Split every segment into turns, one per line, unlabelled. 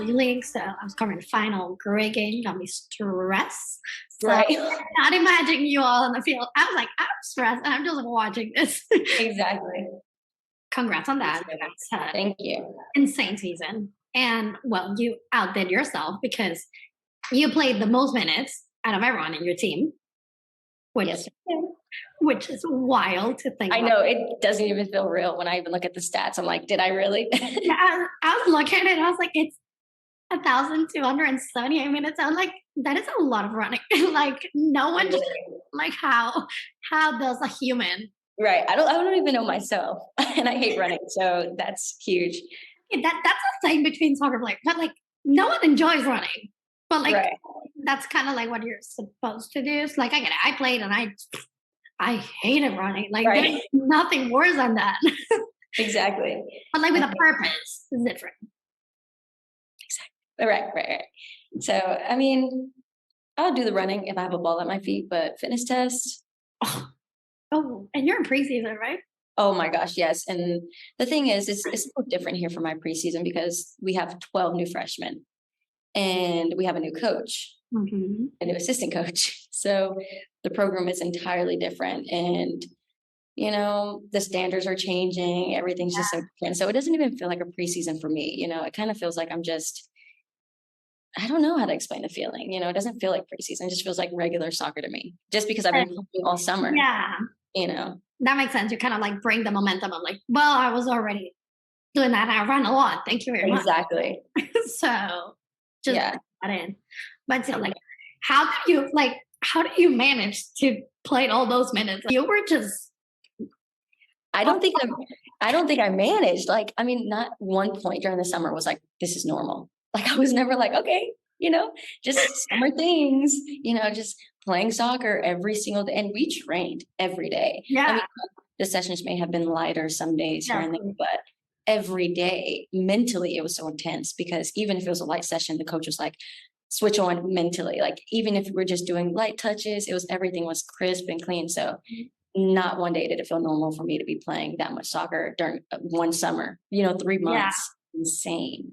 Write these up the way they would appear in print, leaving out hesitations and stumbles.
W League, so I was covering the final great game, got me stressed. So
Right.
I cannot imagine you all on the field. I was like, I'm stressed and I'm just like watching this.
Exactly.
Congrats on that. That's
Thank you.
insane season. And well, you outdid yourself because you played the most minutes out of everyone in your team, which
Yes.
which is wild to think
I
about.
know it doesn't even feel real when I even look at the stats. I'm like, did I really?
Yeah, I was looking at it, I was like, it's 1,278 minutes. I'm like, that is a lot of running. Like, no one just like how does a human?
Right. I don't even know myself, and I hate running, so that's huge.
That's a thing between soccer players. But like, no one enjoys running. But like,
Right.
that's kind of like what you're supposed to do. It's like I get it. I played and I hated running. Like,
Right.
there's nothing worse than that.
Exactly.
But like with a purpose, it's different.
Right. So, I mean, I'll do the running if I have a ball at my feet, but fitness test.
Oh, and you're in preseason, right?
Oh my gosh, yes. And the thing is, it's a little different here for my preseason because we have 12 new freshmen and we have a new coach, a new assistant coach. So the program is entirely different. And, you know, the standards are changing. Everything's just so different. So it doesn't even feel like a preseason for me. You know, it kind of feels like I don't know how to explain the feeling. You know, it doesn't feel like preseason. It just feels like regular soccer to me, just because I've been playing all summer.
Yeah.
You know,
that makes sense. You kind of like bring the momentum of like, well, I was already doing that. I ran a lot. Thank you very much.
Exactly.
So just put that in. But so like, how do you manage to play all those minutes? You were just.
I don't think I managed. Like, I mean, not one point during the summer was like, this is normal. Like, I was never like, okay, you know, just summer things, you know, just playing soccer every single day. And we trained every day.
Yeah.
I mean, the sessions may have been lighter some days here and there, but every day mentally it was so intense because even if it was a light session, the coach was like, switch on mentally. Like, even if we're just doing light touches, everything was crisp and clean. So not one day did it feel normal for me to be playing that much soccer during one summer, you know, 3 months. Yeah. Insane.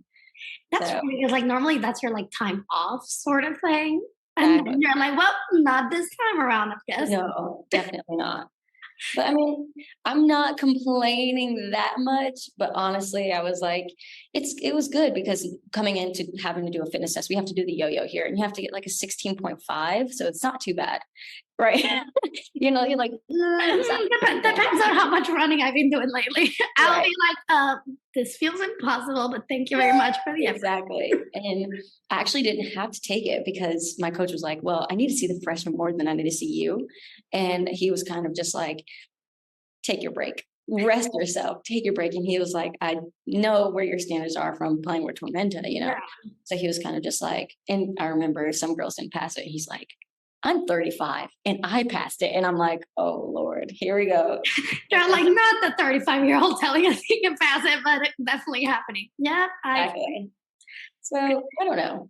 That's funny because like normally that's your like time off sort of thing. And then you're like, well, not this time around, I guess.
No, definitely not. But I mean, I'm not complaining that much, but honestly, I was like, it was good because coming into having to do a fitness test, we have to do the yo-yo here and you have to get like a 16.5. So it's not too bad. Right. You know, you're like,
depends on how much running I've been doing lately. I'll be like, this feels impossible, but thank you very much for the effort.
Exactly. And I actually didn't have to take it because my coach was like, well, I need to see the freshman more than I need to see you. And he was kind of just like, take your break, rest yourself, take your break. And he was like, I know where your standards are from playing with Tormenta, you know? Yeah. So he was kind of just like, and I remember some girls didn't pass it. He's like, I'm 35 and I passed it. And I'm like, oh Lord, here we go.
They're like, not the 35-year-old telling us he can pass it, but it's definitely happening. Yeah.
Exactly. So I don't know.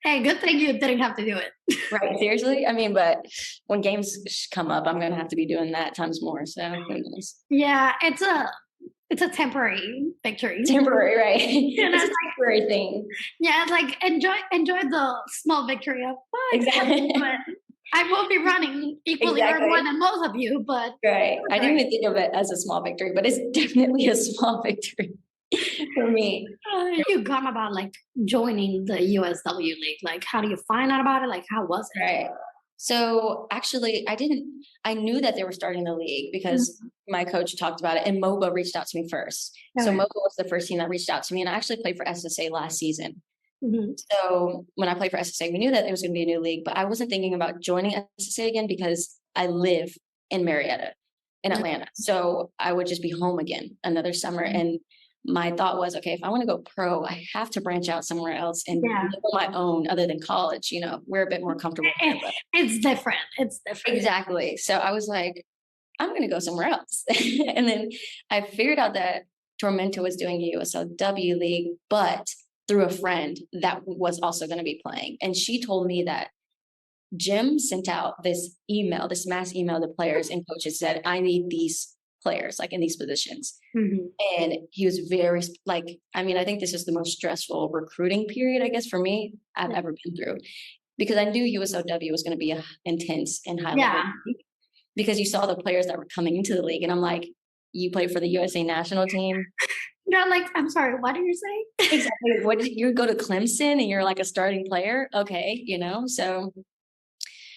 Hey, good thing you didn't have to do it.
Right. Seriously. I mean, but when games come up, I'm going to have to be doing that times more. So who knows?
Yeah. It's a temporary victory.
Temporary, right? It's a temporary thing.
Yeah. It's like enjoy the small victory of
exactly.
But I will be running equally or more than most of you, but
right. I didn't even think of it as a small victory, but it's definitely a small victory for me.
You come about like joining the USW League. Like, how do you find out about it? Like, how was it?
Right. So actually, I knew that they were starting the league because my coach talked about it and MOBA reached out to me first. Okay. So MOBA was the first team that reached out to me and I actually played for SSA last season. Mm-hmm. So when I played for SSA, we knew that it was going to be a new league, but I wasn't thinking about joining SSA again because I live in Marietta in Atlanta. So I would just be home again another summer. And my thought was, okay, if I want to go pro, I have to branch out somewhere else and live on my own other than college. You know, we're a bit more comfortable.
It's different. It's different.
Exactly. So I was like, I'm going to go somewhere else. And then I figured out that Tormenta was doing USL W League, but through a friend that was also going to be playing. And she told me that Jim sent out this mass email to players and coaches said, I need these players like in these positions.
Mm-hmm.
And he was very like, I mean, I think this is the most stressful recruiting period, I guess, for me I've ever been through, because I knew USLW was going to be a intense and high level league, because you saw the players that were coming into the league, and I'm like, you play for the USA national team.
You're like, I'm sorry, what did you say?
Exactly. What did you go to Clemson and you're like a starting player? Okay, you know. So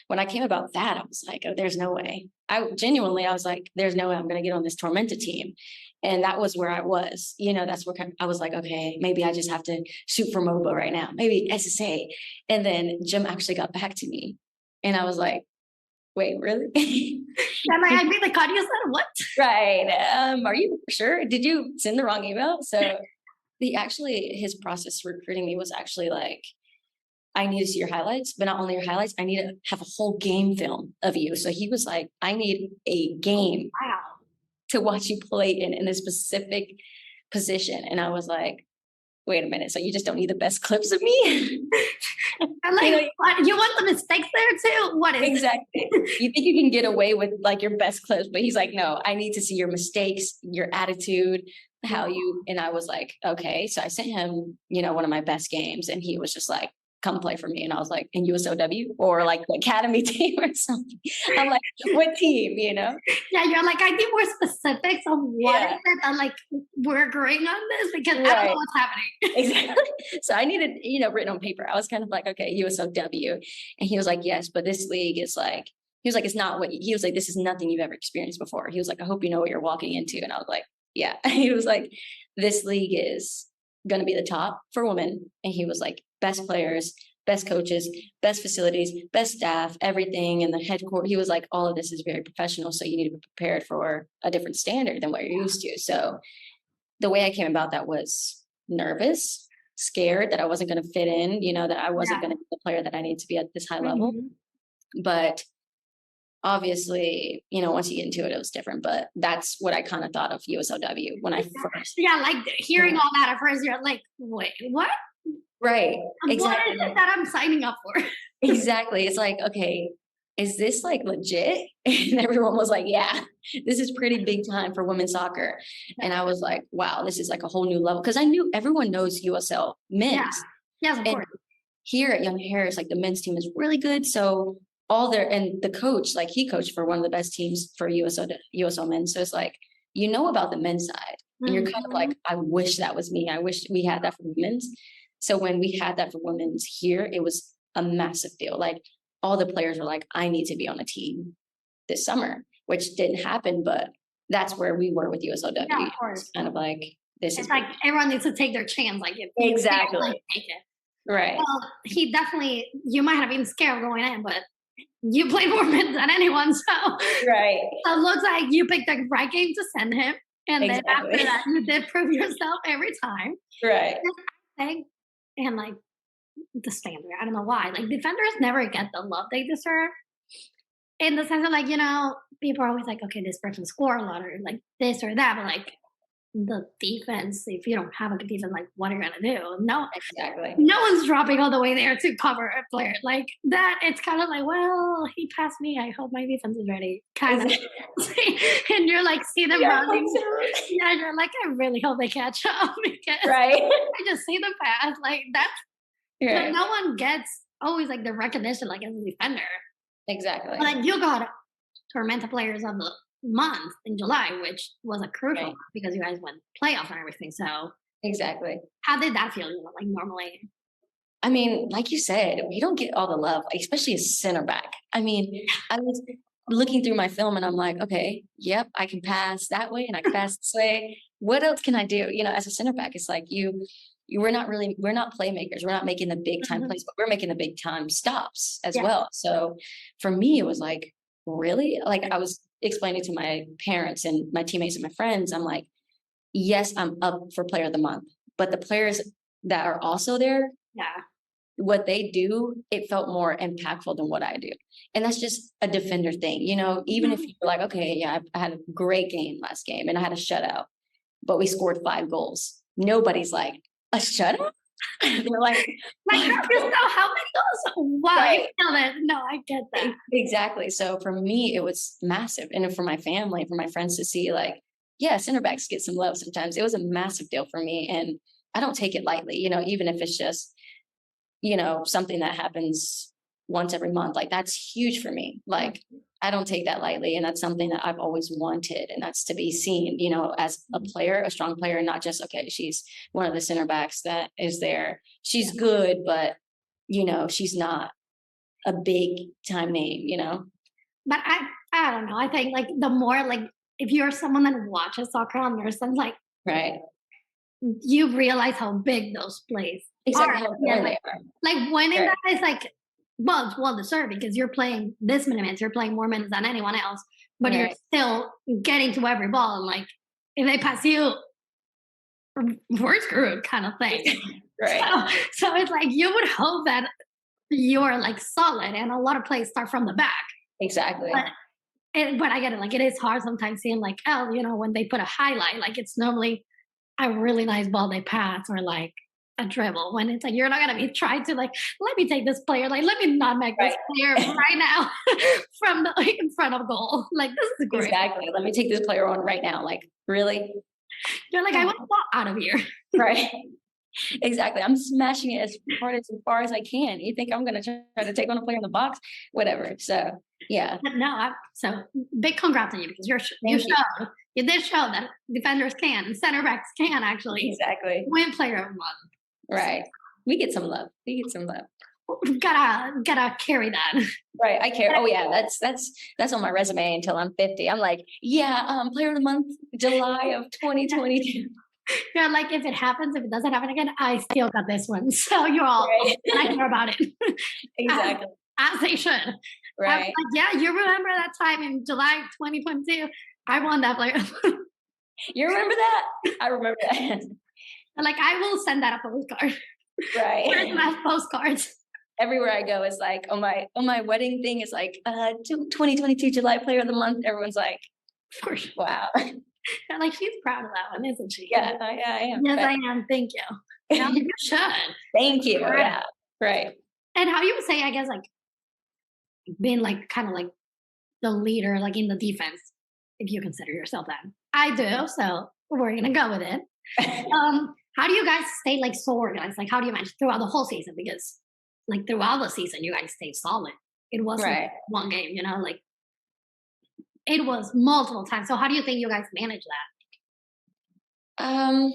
when I came about that, I was like, oh, there's no way. I was like, there's no way I'm going to get on this Tormenta team. And that was where I was, you know, that's where I was like, okay, maybe I just have to shoot for MOBA right now, maybe SSA. And then Jim actually got back to me and I was like, wait, really?
I'm like, I really caught you said what?
Right. Are you sure? Did you send the wrong email? So his process for recruiting me was actually like, I need to see your highlights, but not only your highlights, I need to have a whole game film of you. So he was like, I need a game to watch you play in a specific position. And I was like, wait a minute. So you just don't need the best clips of me?
I'm like, you want the mistakes there too? What is
exactly. You think you can get away with like your best clips, but he's like, no, I need to see your mistakes, your attitude, and I was like, okay. So I sent him, you know, one of my best games and he was just like, come play for me. And I was like, in USLW or like the academy team or something. I'm like, what team, you know?
Yeah, you're like, I need more specifics on what is it that like we're agreeing on this, because I don't know what's happening.
Exactly. So I needed, you know, written on paper. I was kind of like, okay, USLW. And he was like, yes, but this league is like, he was like, it's not he was like, this is nothing you've ever experienced before. He was like, I hope you know what you're walking into. And I was like, yeah. He was like, this league is going to be the top for women. And he was like, best players, best coaches, best facilities, best staff, everything. And the head court, he was like, all of this is very professional. So you need to be prepared for a different standard than what you're used to. So the way I came about that was nervous, scared that I wasn't going to fit in, you know, that I wasn't going to be the player that I need to be at this high level. But obviously, you know, once you get into it, it was different. But that's what I kind of thought of USLW when I first.
Yeah, like hearing all that at first, you're like, wait, what?
Right.
Exactly. What is it that I'm signing up for?
Exactly. It's like, okay, is this like legit? And everyone was like, yeah, this is pretty big time for women's soccer. And I was like, wow, this is like a whole new level. Because I knew everyone knows USL men's.
Yes, of course.
Here at Young Harris, like the men's team is really good. So and the coach, like he coached for one of the best teams for USL men. So it's like, you know about the men's side. And you're kind of like, I wish that was me. I wish we had that for women's. So when we had that for women's here, it was a massive deal. Like all the players were like, I need to be on a team this summer, which didn't happen, but that's where we were with USLW.
Yeah, of course.
It's kind of like, it's
like everyone needs to take their chance. Like
exactly.
Like, take it.
Right.
Well, you might have been scared going in, but you played more minutes than anyone. So
right.
So it looks like you picked the right game to send him. And then after that, you did prove yourself every time.
Right.
And like the standard, I don't know why. Like defenders never get the love they deserve. In the sense of like, you know, people are always like, okay, this person scored a lot or like this or that. But like the defense, if you don't have a good defense, like what are you gonna do? No,
exactly.
No one's dropping all the way there to cover a player like that. It's kind of like, well, he passed me. I hope my defense is ready. Kind of, and you're like, see them running. Yeah, you're like, I really hope they catch up because I just see them pass. Like that's, but no one gets always like the recognition like as a defender.
Exactly.
But like you got Tormenta players of the month in July, which was a crucial month because you guys went playoffs and everything. So
exactly.
How did that feel? You know, like normally.
I mean, like you said, we don't get all the love, especially as center back. I mean, I was looking through my film and I'm like, okay, yep, I can pass that way and I can pass this way. What else can I do? You know, as a center back, it's like we're not playmakers. We're not making the big time plays, but we're making the big time stops as well. So for me, it was like, really? Like I was explaining to my parents and my teammates and my friends, I'm like, yes, I'm up for player of the month, but the players that are also there, what they do, it felt more impactful than what I do. And that's just a defender thing. You know, even if you're like, okay, yeah, I had a great game last game and I had a shutout, but we scored 5 goals. Nobody's like, a shutout? They're like,
you know how many goals? Wow,
right.
you know that. No, I get that.
Exactly. So for me, it was massive. And for my family, for my friends to see like, yeah, center backs get some love sometimes. It was a massive deal for me. And I don't take it lightly, even if it's just, something that happens once every month, like that's huge for me. Like I don't take that lightly. And that's something that I've always wanted. And that's to be seen, as a player, a strong player, not just, okay, she's one of the center backs that is there. She's good, but, she's not a big time name.
But I don't know. I think like the more like if you're someone that watches soccer on your son, like
Right.
you realize how big those plays
Exactly
are.
how
Yeah,
important they are.
like winning
Right.
that is like, well, it's well deserved because you're playing this many minutes, you're playing more minutes than anyone else, but you're
Right.
still getting to every ball. And like if they pass you, we're screwed kind of thing.
Right.
So it's like you would hope that you're like solid, and a lot of plays start from the back.
Exactly.
But I get it. Like it is hard sometimes seeing like, when they put a highlight, like it's normally a really nice ball they pass or like a dribble. When it's like you're not gonna be trying to like, let me take this player, like let me not make this player right now from in front of goal. Like this is great.
Exactly. Let me take this player on right now. Like really?
You're like, I want to walk out of here.
Right. Exactly. I'm smashing it as far as I can. You think I'm gonna try to take on a player in the box? Whatever. So yeah.
But no, so big congrats on you because you did show that defenders can and center backs can actually win player of the month.
Right. We get some love.
Gotta carry that.
Right. I care. Oh yeah, that's on my resume until I'm 50. I'm like, player of the month, July of 2022.
You're like, if it doesn't happen again, I still got this one. So you're all right. And I care about it.
Exactly.
As they should.
Right.
Like, yeah, you remember that time in July 2022? I won that player.
You remember that? I remember that.
Like, I will send that a postcard.
Right.
Where's my postcards?
Everywhere I go is like on my wedding thing is like 2022 July player of the month. Everyone's like, wow.
They're like, she's proud of that one, isn't she?
Yeah, I am.
Yes, I am. Thank you. You should.
Thank you. Right. Yeah. Right.
And how you would say, I guess, like being like kind of like the leader, like in the defense, if you consider yourself that. I do, so we're gonna go with it. How do you guys stay like so organized? Like how do you manage throughout the whole season? Because like throughout the season, you guys stayed solid. It wasn't one game, like it was multiple times. So how do you think you guys manage
that?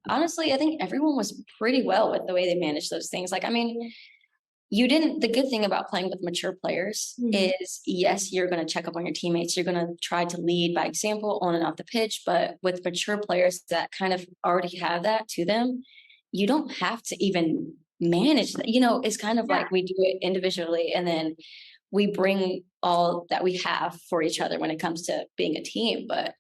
Honestly, I think everyone was pretty well with the way they managed those things. Like, I mean, the good thing about playing with mature players is, yes, you're going to check up on your teammates. You're going to try to lead by example on and off the pitch. But with mature players that kind of already have that to them, you don't have to even manage that. It's kind of like we do it individually and then we bring all that we have for each other when it comes to being a team. But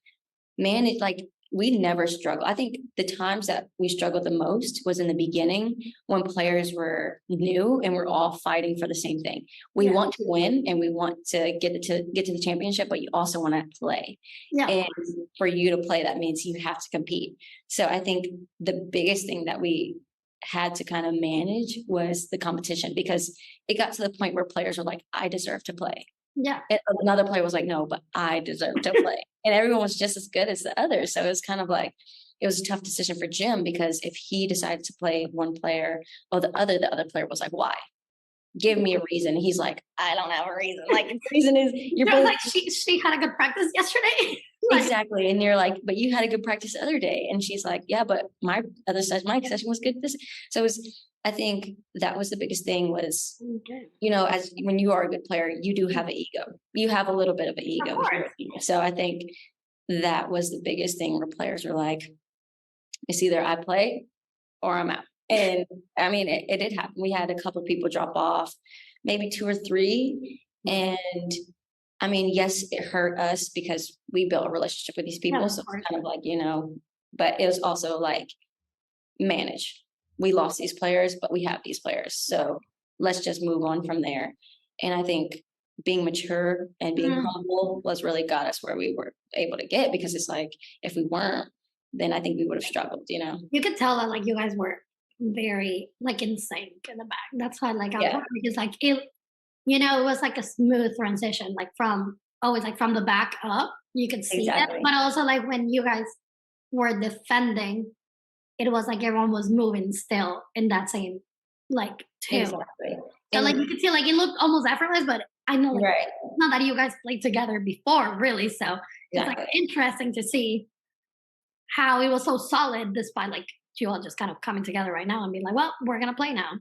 manage, like, we never struggle. I think the times that we struggled the most was in the beginning when players were new and we're all fighting for the same thing. We want to win and we want to get to the championship, but you also want to play. Yeah. And for you to play, that means you have to compete. So I think the biggest thing that we had to kind of manage was the competition, because it got to the point where players were like, I deserve to play. Yeah. And another player was like, no, but I deserve to play. And everyone was just as good as the others. So it was kind of like, it was a tough decision for Jim, because if he decided to play one player or the other player was like, why? Give me a reason. He's like, I don't have a reason. Like, the reason is you're
like, she had a good practice yesterday.
Exactly. And you're like, but you had a good practice the other day. And she's like, yeah, but my session was good. So it was, I think that was the biggest thing was, as when you are a good player, you do have an ego. You have a little bit of an ego. So I think that was the biggest thing where players were like, it's either I play or I'm out. And I mean, it did happen. We had a couple of people drop off, maybe 2 or 3. And I mean, yes, it hurt us because we built a relationship with these people. Yeah, so it's kind of like, but it was also like, manage. We lost these players, but we have these players. So let's just move on from there. And I think being mature and being humble was really got us where we were able to get, because it's like, if we weren't, then I think we would have struggled, You could tell that like you guys were
very like in sync in the back. That's why like I'm
Yeah,
happy because like it was like a smooth transition, like from always like from the back up, you could see it,
exactly.
but also like when you guys were defending, it was like everyone was moving still in that same like too.
Exactly.
So like you
And
could see like it looked almost effortless, but I know like
right,
not that you guys played together before, really. So it's like
exactly.
interesting to see how it was so solid despite like you all just kind of coming together right now and being like, well, we're gonna play now.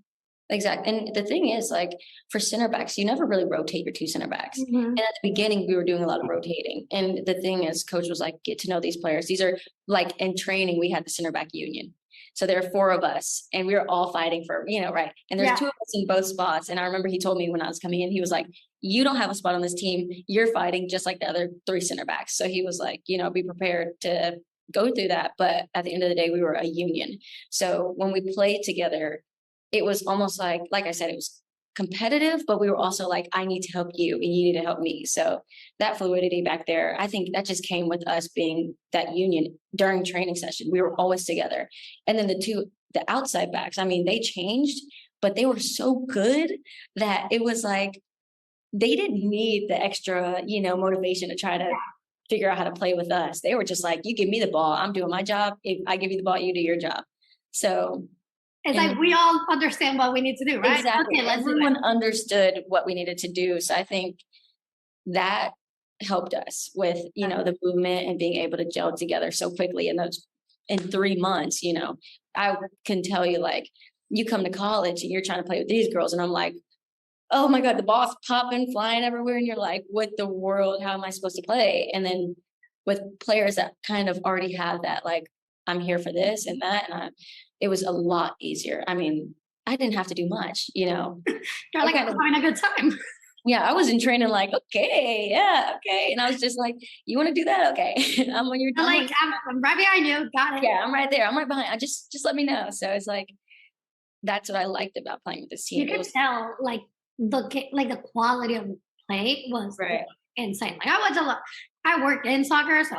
Exactly. And the thing is, like for center backs, you never really rotate your two center backs.
Mm-hmm.
And at the beginning, we were doing a lot of rotating. And the thing is, coach was like, get to know these players. These are like in training, we had the center back union. So there are four of us and we were all fighting for, right. And there's
Yeah.
two of us in both spots. And I remember he told me when I was coming in, he was like, you don't have a spot on this team. You're fighting just like the other three center backs. So he was like, be prepared to go through that. But at the end of the day, we were a union. So when we played together, it was almost like I said, it was competitive, but we were also like, I need to help you and you need to help me. So that fluidity back there, I think that just came with us being that union during training session. We were always together. And then the outside backs, I mean, they changed, but they were so good that it was like, they didn't need the extra, motivation to try to figure out how to play with us. They were just like, you give me the ball, I'm doing my job. If I give you the ball, you do your job. So
It's like we all understand what we need to do, right?
exactly.
Okay, let's
Everyone
do it.
understood what we needed to do. So I think that helped us with, the movement and being able to gel together so quickly in 3 months, I can tell you like you come to college and you're trying to play with these girls and I'm like, oh my God, the ball's popping, flying everywhere. And you're like, what the world, how am I supposed to play? And then with players that kind of already have that, like, I'm here for this and that. And it was a lot easier. I mean, I didn't have to do much,
You're like, I'm having a good time.
Yeah, I was in training like, okay, yeah, okay. And I was just like, you want to do that? Okay. I'm on your
I'm right behind you. Got it.
Yeah, I'm right there. I'm right behind. I just let me know. So it's like that's what I liked about playing with this team.
You could tell like the quality of play was
right.
insane. Like I work in soccer, so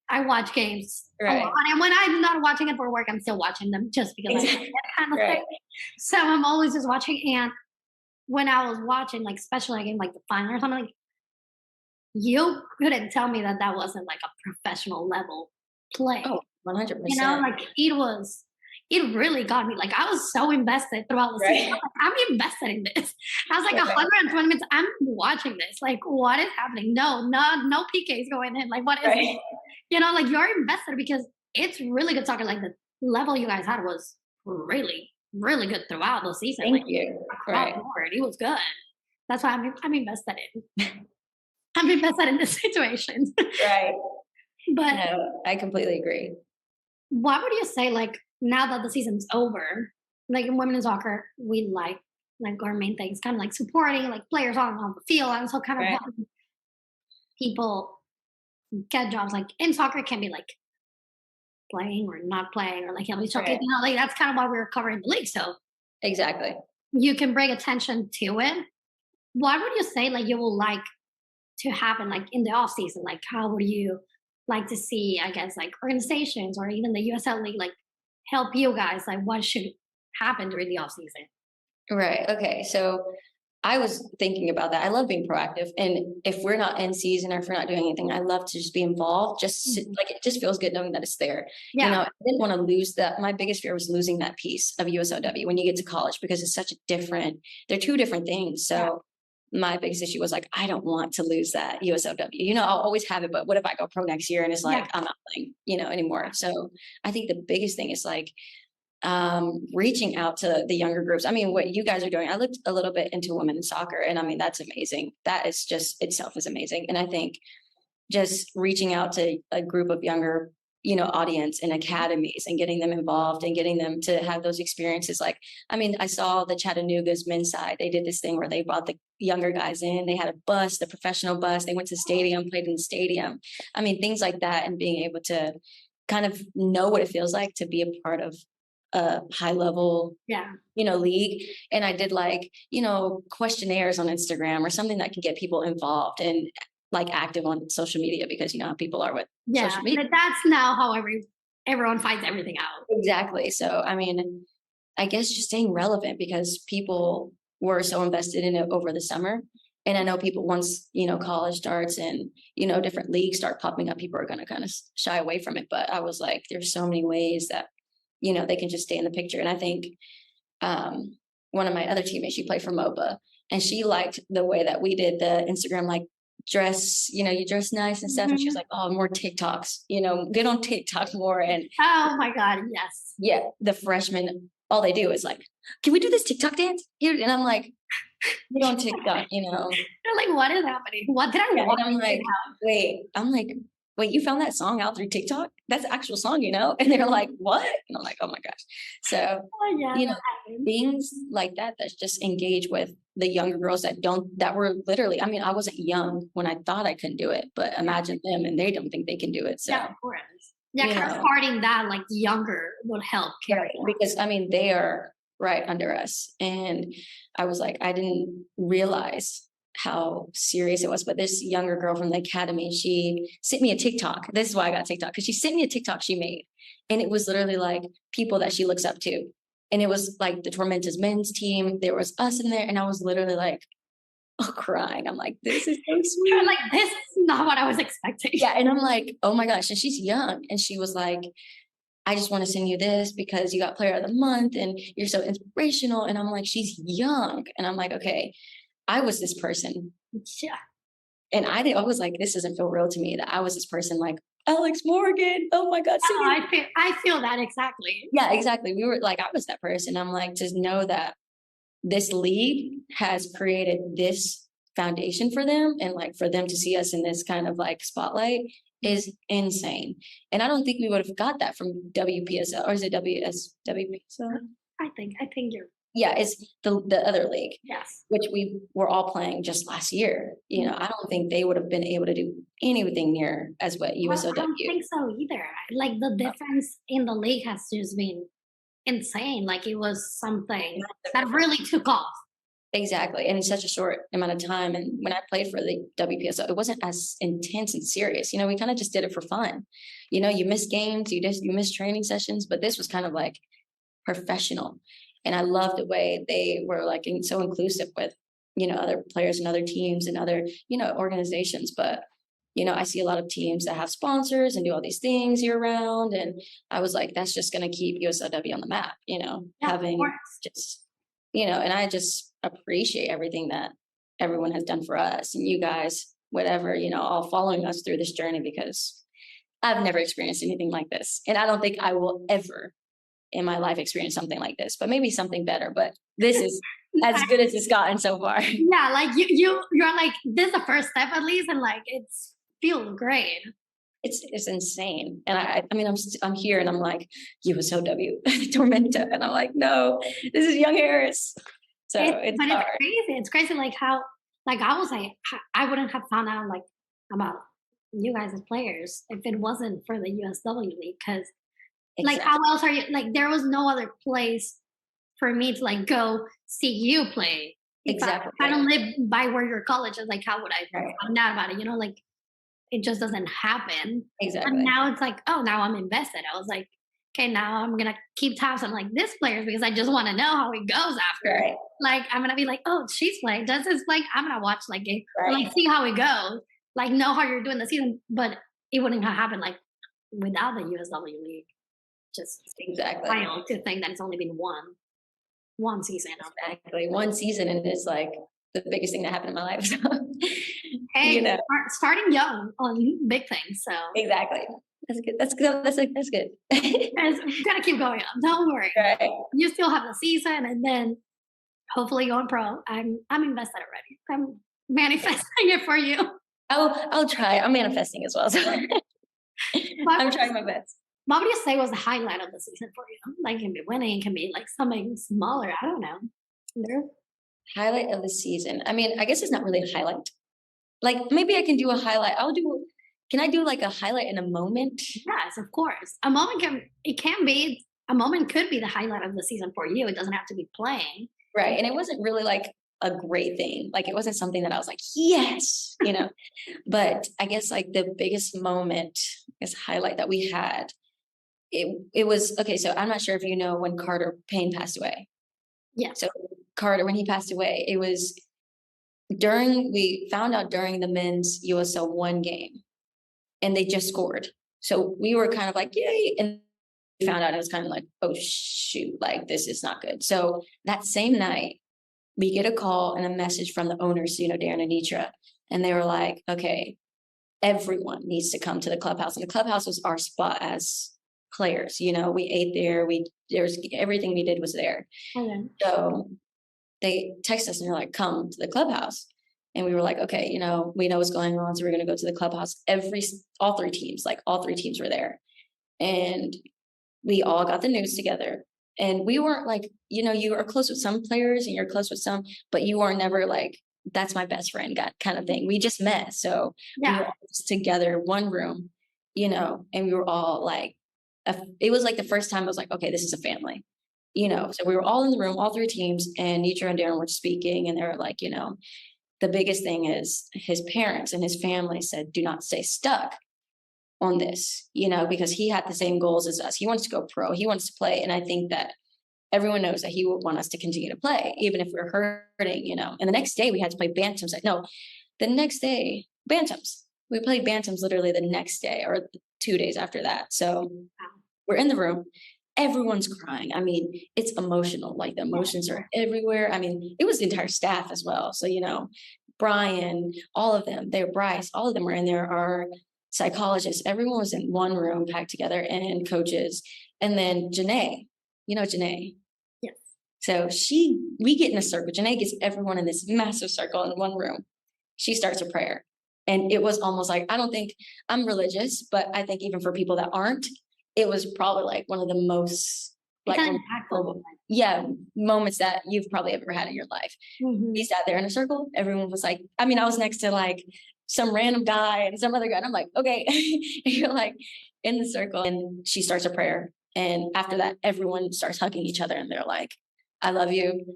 I watch games a
Right.
lot. And when I'm not watching it for work, I'm still watching them just because I like that kind of
Right.
thing. So I'm always just watching. And when I was watching, like especially like in like the final or something, like you couldn't tell me that wasn't like a professional level play.
Oh, 100%.
Like it really got me. Like I was so invested throughout the season. Like, I'm invested in this. I was like 120 minutes. I'm watching this. Like what is happening? No PKs going in. Like what is it? Like you're invested because it's really good soccer. Like the level you guys had was really, really good throughout the season.
Thank you. Right.
It was good. That's why I'm invested in. I'm invested in this situation.
Right.
But
no, I completely agree.
What would you say, like, now that the season's over, like in women's soccer, we like our main thing is kind of like supporting like players on the field and so kind of helping people get jobs. Like in soccer, it can be like playing or not playing or like showcasing. Like that's kind of why we were covering the league. So
exactly,
you can bring attention to it. What would you say like you would like to happen like in the off season? Like how would you like to see, I guess, like organizations or even the USL League like help you guys? Like what should happen during the off season?
Right. Okay. So I was thinking about that. I love being proactive. And if we're not in season or if we're not doing anything, I love to just be involved. Just like it just feels good knowing that it's there.
Yeah.
I didn't want to lose that. My biggest fear was losing that piece of USLW when you get to college because it's such a they're two different things. So my biggest issue was like, I don't want to lose that USLW. I'll always have it, but what if I go pro next year and it's like, I'm not playing, anymore. So I think the biggest thing is like, reaching out to the younger groups. I mean, what you guys are doing, I looked a little bit into women's soccer and I mean, that's amazing. That is just itself is amazing. And I think just reaching out to a group of younger, audience and academies and getting them involved and getting them to have those experiences. Like, I mean, I saw the Chattanooga's men's side. They did this thing where they brought the younger guys in. They had a bus, the professional bus. They went to the stadium, played in the stadium. I mean, things like that and being able to kind of know what it feels like to be a part of a high level, league. And I did like, questionnaires on Instagram or something that can get people involved and like active on social media because you know how people are with social media.
But that's now how everyone finds everything out.
Exactly. So, I mean, I guess just staying relevant because people were so invested in it over the summer. And I know people, once, college starts and, different leagues start popping up, people are going to kind of shy away from it. But I was like, there's so many ways that, they can just stay in the picture. And I think one of my other teammates, she played for MOBA, and she liked the way that we did the Instagram, like dress, you dress nice and stuff. And she was like, oh, more TikToks, get on TikTok more. And
oh my God, yes.
Yeah, the freshmen, all they do is like, can we do this TikTok dance? And I'm like, we don't TikTok,
They're like, what is happening? What did I want?
And I'm like, wait, you found that song out through TikTok? That's the actual song, And they're like, what? And I'm like, oh my gosh. So, things like that just engage with the younger girls that were literally, I wasn't young when I thought I couldn't do it, but imagine them and they don't think they can do it. So,
yeah, of course. Yeah, starting that like younger would help.
Because they are right under us. And I was like, I didn't realize how serious it was. But this younger girl from the academy, she sent me a TikTok. This is why I got TikTok, because she sent me a TikTok she made. And it was literally like people that she looks up to. And it was like the Tormenta's men's team. There was us in there. And I was literally like, crying. I'm like, this is so sweet.
I'm like, this is not what I was expecting.
Yeah. And I'm like, oh my gosh. And she's young. And she was like, I just want to send you this because you got player of the month and you're so inspirational. And I'm like, she's young. And I'm like, okay, I was this person.
Yeah.
And I was like, this doesn't feel real to me, that I was this person like Alex Morgan. Oh my God.
I feel that exactly.
Yeah, exactly. We were like, I was that person. I'm like, to know that this league has created this foundation for them, and like for them to see us in this kind of like spotlight is insane. And I don't think we would have got that from WPSL, or is it WPSL?
I think you're.
Yeah, it's the other league.
Yes.
Which we were all playing just last year. I don't think they would have been able to do anything near as what USLW.
I don't think so either. Like the difference in the league has just been insane. Like it was something that really took off.
Exactly. And in such a short amount of time. And when I played for the WPSL, it wasn't as intense and serious. We kind of just did it for fun. You miss games, you miss training sessions, but this was kind of like professional. And I love the way they were like so inclusive with, other players and other teams and other, organizations. But, I see a lot of teams that have sponsors and do all these things year round. And I was like, that's just going to keep USLW on the map, having just, and I just appreciate everything that everyone has done for us and you guys, whatever, all following us through this journey, because I've never experienced anything like this. And I don't think I will ever in my life experience something like this, but maybe something better. But this is as good as it's gotten so far.
Yeah, like you're like, this is the first step at least, and like it's feels great.
It's insane. And I'm here and I'm like, USLW Tormenta, and I'm like, no, this is Young Harris. So it's
crazy. It's crazy like how, like I was like, I wouldn't have found out like about you guys as players if it wasn't for the USW League, because like how else are you, like there was no other place for me to like go see you play.
Exactly.
If I don't live by where your college is, like how would I find out about it? Like it just doesn't happen.
Exactly.
And now it's like, oh, now I'm invested. I was like, okay, now I'm gonna keep tabs on like this player because I just want to know how it goes after.
Right.
Like I'm gonna be like, oh, she's playing. Does this like I'm gonna watch like it, like see how it goes, like know how you're doing the season. But it wouldn't have happened like without the USW League. Just
exactly.
wild to think that it's only been one season.
Exactly, one season, and it's like the biggest thing that happened in my life. So,
hey, starting young on big things. So
exactly. That's good. That's good. That's good.
We gotta keep going on. Don't worry.
Right.
You still have the season, and then hopefully going pro. I'm invested already. I'm manifesting it for you.
I'll try. I'm manifesting as well. So I'm trying my best.
What would you say was the highlight of the season for you? Like, it can be winning, it can be like something smaller. I don't know.
Highlight of the season. I guess it's not really a highlight. Like maybe I can do a highlight. Can I do like a highlight in a moment?
Yes, of course. A moment a moment could be the highlight of the season for you. It doesn't have to be playing.
Right. And it wasn't really like a great thing. Like it wasn't something that I was like, yes, but I guess like the biggest moment, highlight that we had it was, okay, so I'm not sure if you know when Carter Payne passed away.
Yeah.
So Carter, when he passed away, it was we found out during the men's USL 1 game, and they just scored. So we were kind of like, yay. And we found out it was kind of like, oh shoot, like this is not good. So that same night, we get a call and a message from the owners, Darren and Nitra. And they were like, okay, everyone needs to come to the clubhouse. And the clubhouse was our spot as players. We ate there. Everything we did was there.
Okay.
So they text us and they're like, come to the clubhouse. And we were like, okay, we know what's going on. So we're going to go to the clubhouse. All three teams were there. And we all got the news together. And we weren't like, you are close with some players and you're close with some, but you are never like, that's my best friend kind of thing. We just met. So we were all together, one room, and we were all like, it was like the first time I was like, okay, this is a family, so we were all in the room, all three teams, and Nitra and Darren were speaking, and they were like, the biggest thing is his parents and his family said, do not stay stuck on this, because he had the same goals as us. He wants to go pro. He wants to play. And I think that everyone knows that he would want us to continue to play, even if we're hurting, And the next day we had to play Bantams. The next day, Bantams. We played Bantams literally the next day or 2 days after that. So we're in the room. Everyone's crying. I mean, it's emotional. Like the emotions are everywhere. I mean, it was the entire staff as well. So, Brian, all of them, Bryce, all of them were in there. Our psychologists, everyone was in one room packed together, and coaches. And then Jhené, Jhené.
Yes.
So we get in a circle. Jhené gets everyone in this massive circle in one room. She starts a prayer. And it was almost like, I don't think I'm religious, but I think even for people that aren't, it was probably like one of the most moments that you've probably ever had in your life.
Mm-hmm.
We sat there in a circle. Everyone was like, I was next to like some random guy and some other guy. And I'm like, okay, you're like in the circle, and she starts a prayer. And after that, everyone starts hugging each other, and they're like, I love you.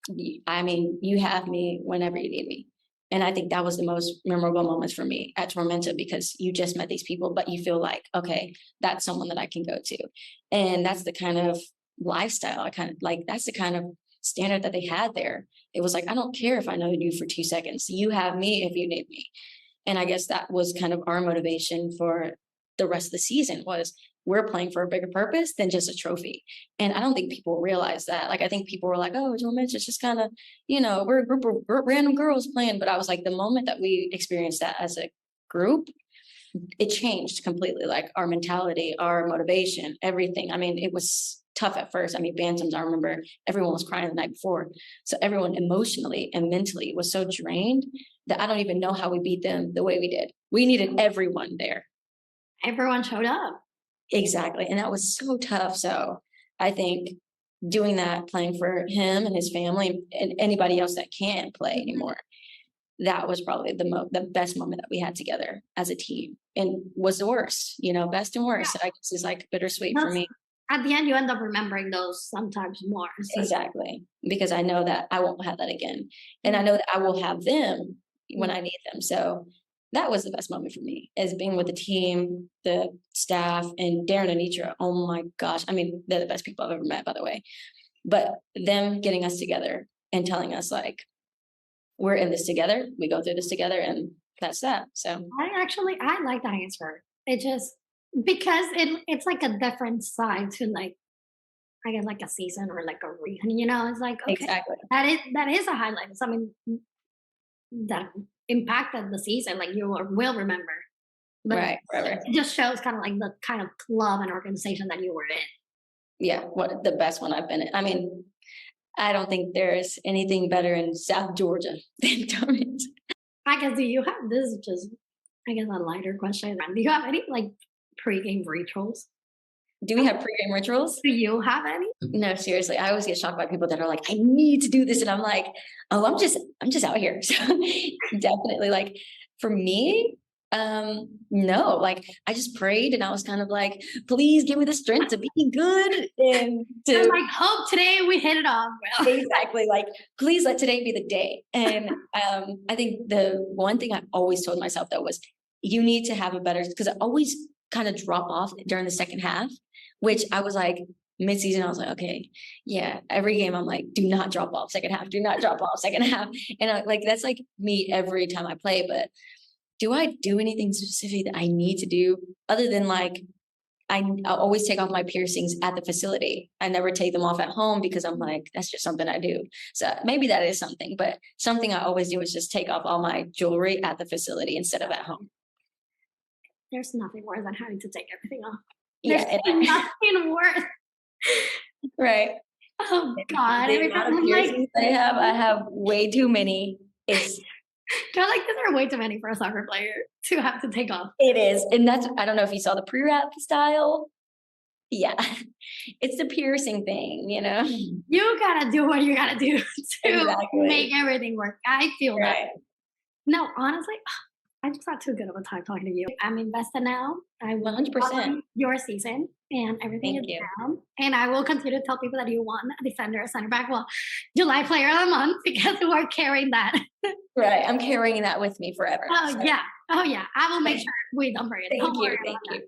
You have me whenever you need me. And I think that was the most memorable moments for me at Tormenta, because you just met these people, but you feel like, okay, that's someone that I can go to. And that's the kind of lifestyle that's the kind of standard that they had there. It was like, I don't care if I know you for 2 seconds. You have me if you need me. And I guess that was kind of our motivation for the rest of the season, was we're playing for a bigger purpose than just a trophy. And I don't think people realize that. Like, I think people were like, oh, Tormenta, it's just kind of, we're a group of random girls playing. But I was like, the moment that we experienced that as a group, it changed completely. Like our mentality, our motivation, everything. It was tough at first. Bantams, I remember everyone was crying the night before. So everyone emotionally and mentally was so drained that I don't even know how we beat them the way we did. We needed everyone there.
Everyone showed up.
Exactly. And that was so tough. So I think doing that, playing for him and his family and anybody else that can't play anymore, that was probably the best moment that we had together as a team, and was the worst, best and worst. Yeah. I guess is like bittersweet for me.
At the end, you end up remembering those sometimes more.
So. Exactly. Because I know that I won't have that again. And I know that I will have them when I need them. So that was the best moment for me, is being with the team, the staff, and Darren and Nitra. Oh my gosh. They're the best people I've ever met, by the way. But them getting us together and telling us like, we're in this together. We go through this together, and that's that. So
I like that answer. It just, because it's like a different side to like, I guess like a season or like a reason, it's like, okay,
exactly.
that is a highlight. It's something that impacted the season, like you will remember. But
right.
It just shows kind of like the kind of club and organization that you were in.
Yeah, the best one I've been in. I don't think there's anything better in South Georgia than Tormenta.
I guess, do you have, this is just, I guess, a lighter question. Do you have any like pre-game rituals?
Do we have pre-game rituals?
Do you have any?
No, seriously. I always get shocked by people that are like, I need to do this. And I'm like, oh, I'm just out here. So definitely, like, for me, no, like I just prayed, and I was kind of like, please give me the strength to be good, and to
like, hope today we hit it off.
Exactly. Like, please let today be the day. And I think the one thing I always told myself though was, you need to have a better, because kind of drop off during the second half, which I was like, mid-season, I was like, okay, yeah, every game I'm like, do not drop off second half, do not drop off second half. And that's like me every time I play. But do I do anything specific that I need to do other than like, I always take off my piercings at the facility. I never take them off at home because I'm like, that's just something I do. So maybe that is something, but something I always do is just take off all my jewelry at the facility instead of at home.
There's nothing worse than having to take everything off.
There's
nothing worse.
Right.
Oh God.
The amount of piercings I have way too many.
They're like, there are way too many for a soccer player to have to take off.
It is. And I don't know if you saw the pre-wrap style. Yeah. It's the piercing thing, you know?
You gotta do what you gotta do to make everything work. I feel that. No, honestly, I just had too good of a time talking to you. I'm invested now. I will
100%
your season and everything is down. And I will continue to tell people that you won a defender, a center back. Well, July player of the month because you are carrying that.
Right. I'm carrying that with me forever.
Oh, so. Yeah. Oh, yeah. I will make sure we don't forget.
Thank you.